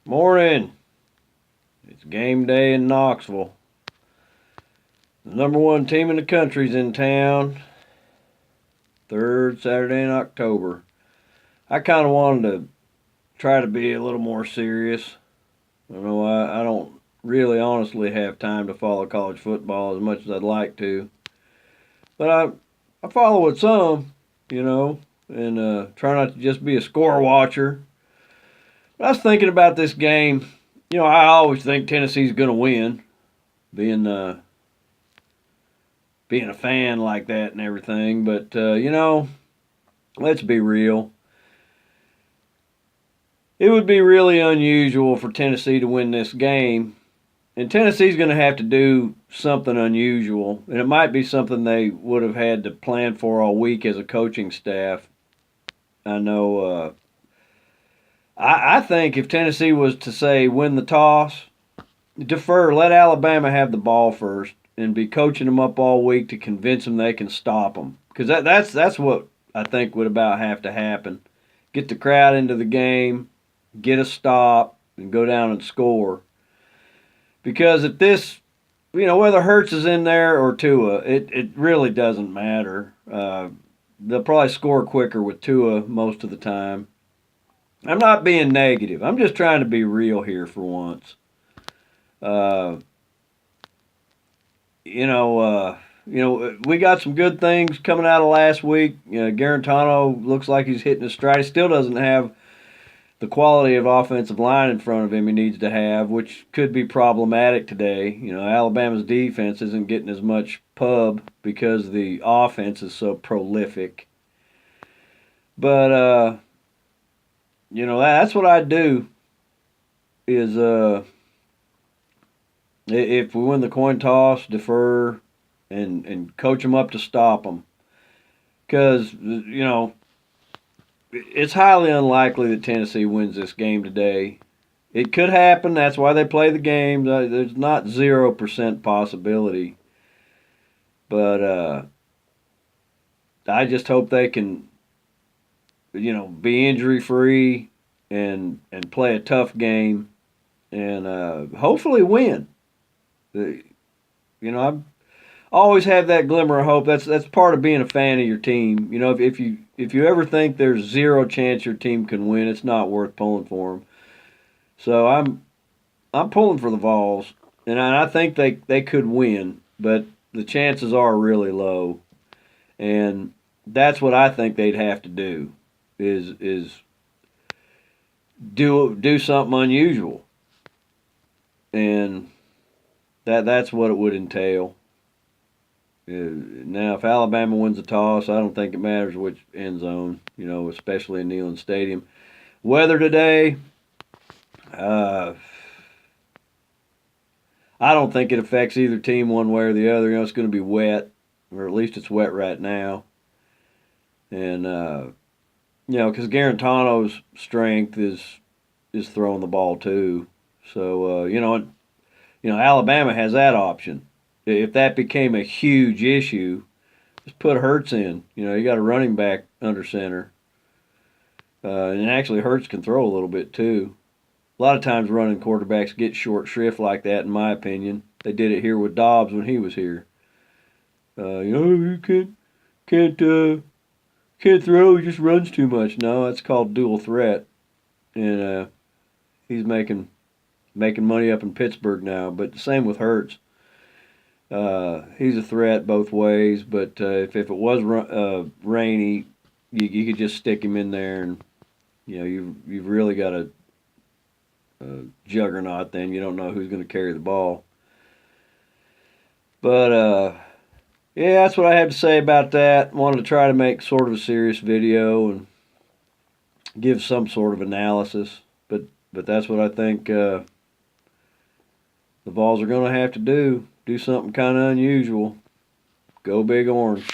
Morning. It's game day in Knoxville. The number one team in the country's in town. Third Saturday in October. I kind of wanted to try to be a little more serious. I don't really honestly have time to follow college football as much as I'd like to. But I follow it some, and try not to just be a score watcher. But I was thinking about this game. I always think Tennessee's going to win, being being a fan like that and everything. But let's be real. It would be really unusual for Tennessee to win this game, and Tennessee's going to have to do something unusual, and it might be something they would have had to plan for all week as a coaching staff. I know. I think if Tennessee was to say win the toss, defer, let Alabama have the ball first, and be coaching them up all week to convince them they can stop them. Because that's what I think would about have to happen. Get the crowd into the game, get a stop, and go down and score. Because if this, whether Hurts is in there or Tua, it really doesn't matter. They'll probably score quicker with Tua most of the time. I'm not being negative. I'm just trying to be real here for once. Uh, we got some good things coming out of last week. Garantano looks like he's hitting his stride. He still doesn't have the quality of offensive line in front of him he needs to have, which could be problematic today. Alabama's defense isn't getting as much pub because the offense is so prolific. But that's what I'd do. Is if we win the coin toss, defer, and coach them up to stop them, because it's highly unlikely that Tennessee wins this game today. It could happen. That's why they play the game. There's not 0% possibility. But I just hope they can, be injury free and play a tough game and hopefully win. I've always had that glimmer of hope. That's part of being a fan of your team. If you ever think there's zero chance your team can win, it's not worth pulling for them. So I'm pulling for the Vols, and I think they could win, but the chances are really low, and that's what I think they'd have to do is do something unusual, and that's what it would entail. Now, if Alabama wins the toss, I don't think it matters which end zone, especially in Neyland Stadium. Weather today, uh, I don't think it affects either team one way or the other. It's going to be wet, or at least it's wet right now. And, because Garantano's strength is throwing the ball too. So, Alabama has that option. If that became a huge issue, just put Hurts in. You got a running back under center. And actually, Hurts can throw a little bit too. A lot of times, running quarterbacks get short shrift like that, in my opinion. They did it here with Dobbs when he was here. You can't throw. He just runs too much. No, that's called dual threat, and he's making money up in Pittsburgh now. But the same with Hurts. He's a threat both ways, but if it was rainy, you could just stick him in there, and you've really got a juggernaut. Then you don't know who's going to carry the ball. But yeah, that's what I have to say about that. Wanted to try to make sort of a serious video and give some sort of analysis, but that's what I think the Vols are going to have to do. Do something kind of unusual. Go Big Orange.